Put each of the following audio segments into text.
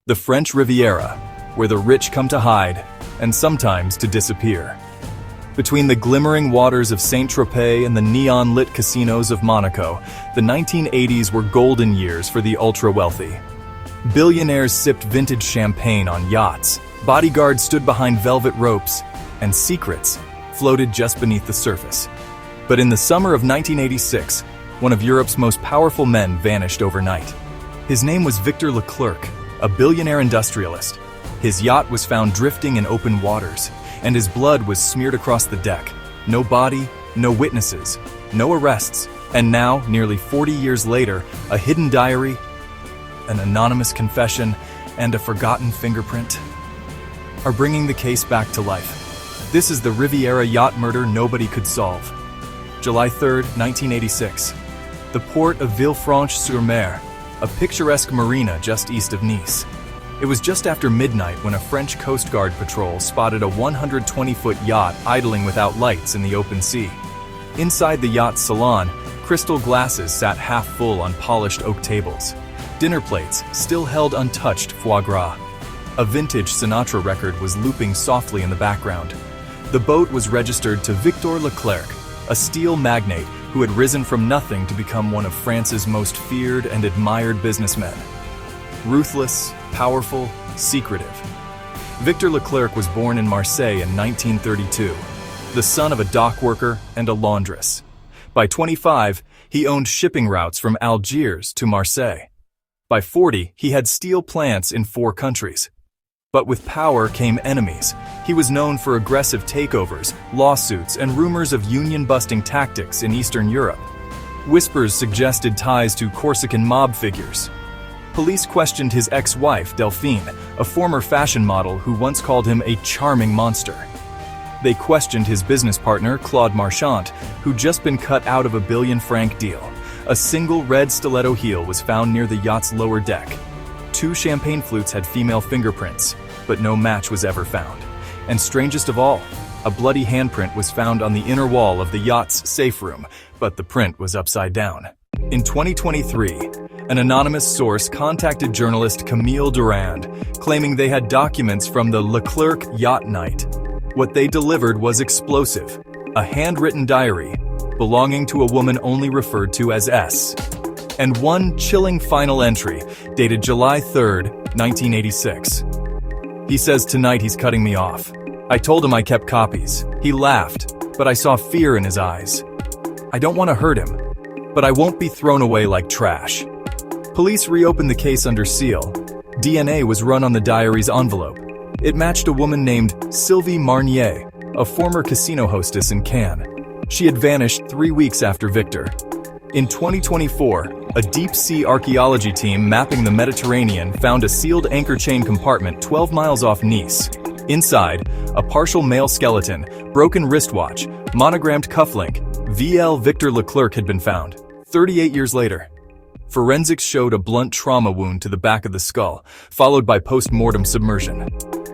The French Riviera, where the rich come to hide, and sometimes to disappear. Between the glimmering waters of Saint-Tropez and the neon-lit casinos of Monaco, the 1980s were golden years for the ultra-wealthy. Billionaires sipped vintage champagne on yachts, bodyguards stood behind velvet ropes, and secrets floated just beneath the surface. But in the summer of 1986, one of Europe's most powerful men vanished overnight. His name was Victor Leclerc, a billionaire industrialist. His yacht was found drifting in open waters, and his blood was smeared across the deck. No body, no witnesses, no arrests, and now, nearly 40 years later, a hidden diary, an anonymous confession, and a forgotten fingerprint are bringing the case back to life. This is the Riviera yacht murder nobody could solve. July 3, 1986. The port of Villefranche-sur-Mer, a picturesque marina just east of Nice. It was just after midnight when a French Coast Guard patrol spotted a 120-foot yacht idling without lights in the open sea. Inside the yacht's salon, crystal glasses sat half full on polished oak tables. Dinner plates still held untouched foie gras. A vintage Sinatra record was looping softly in the background. The boat was registered to Victor Leclerc, a steel magnate who had risen from nothing to become one of France's most feared and admired businessmen. Ruthless, powerful, secretive. Victor Leclerc was born in Marseille in 1932, the son of a dock worker and a laundress. By 25, he owned shipping routes from Algiers to Marseille. By 40, he had steel plants in 4 countries. But with power came enemies. He was known for aggressive takeovers, lawsuits, and rumors of union-busting tactics in Eastern Europe. Whispers suggested ties to Corsican mob figures. Police questioned his ex-wife, Delphine, a former fashion model who once called him a charming monster. They questioned his business partner, Claude Marchand, who'd just been cut out of a billion-franc deal. A single red stiletto heel was found near the yacht's lower deck. 2 champagne flutes had female fingerprints, but no match was ever found. And strangest of all, a bloody handprint was found on the inner wall of the yacht's safe room, but the print was upside down. In 2023, an anonymous source contacted journalist Camille Durand, claiming they had documents from the Leclerc yacht night. What they delivered was explosive, a handwritten diary belonging to a woman only referred to as S. And one chilling final entry, dated July 3, 1986. He says tonight he's cutting me off. I told him I kept copies. He laughed, but I saw fear in his eyes. I don't want to hurt him, but I won't be thrown away like trash. Police reopened the case under seal. DNA was run on the diary's envelope. It matched a woman named Sylvie Marnier, a former casino hostess in Cannes. She had vanished 3 weeks after Victor. In 2024, a deep-sea archaeology team mapping the Mediterranean found a sealed anchor chain compartment 12 miles off Nice. Inside, a partial male skeleton, broken wristwatch, monogrammed cufflink, VL Victor Leclerc had been found. 38 years later, forensics showed a blunt trauma wound to the back of the skull, followed by post-mortem submersion.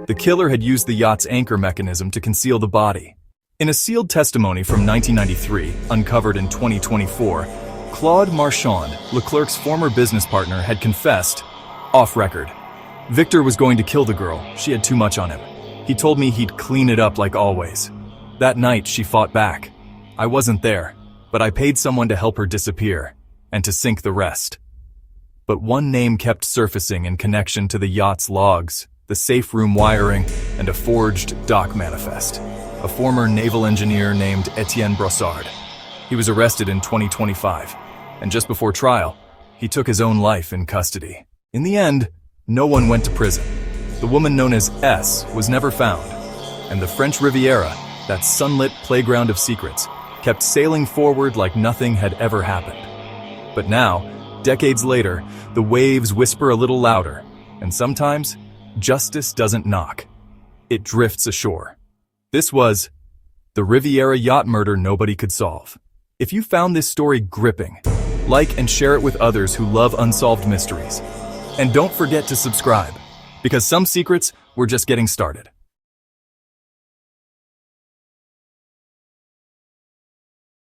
The killer had used the yacht's anchor mechanism to conceal the body. In a sealed testimony from 1993, uncovered in 2024, Claude Marchand, Leclerc's former business partner, had confessed, off record. Victor was going to kill the girl. She had too much on him. He told me he'd clean it up like always. That night, she fought back. I wasn't there, but I paid someone to help her disappear, and to sink the rest. But one name kept surfacing in connection to the yacht's logs, the safe room wiring, and a forged dock manifest. A former naval engineer named Etienne Brossard. He was arrested in 2025, and just before trial, he took his own life in custody. In the end, no one went to prison. The woman known as S was never found, and the French Riviera, that sunlit playground of secrets, kept sailing forward like nothing had ever happened. But now, decades later, the waves whisper a little louder, and sometimes, justice doesn't knock. It drifts ashore. This was the Riviera yacht murder nobody could solve. If you found this story gripping, like and share it with others who love unsolved mysteries. And don't forget to subscribe, because some secrets, we're just getting started.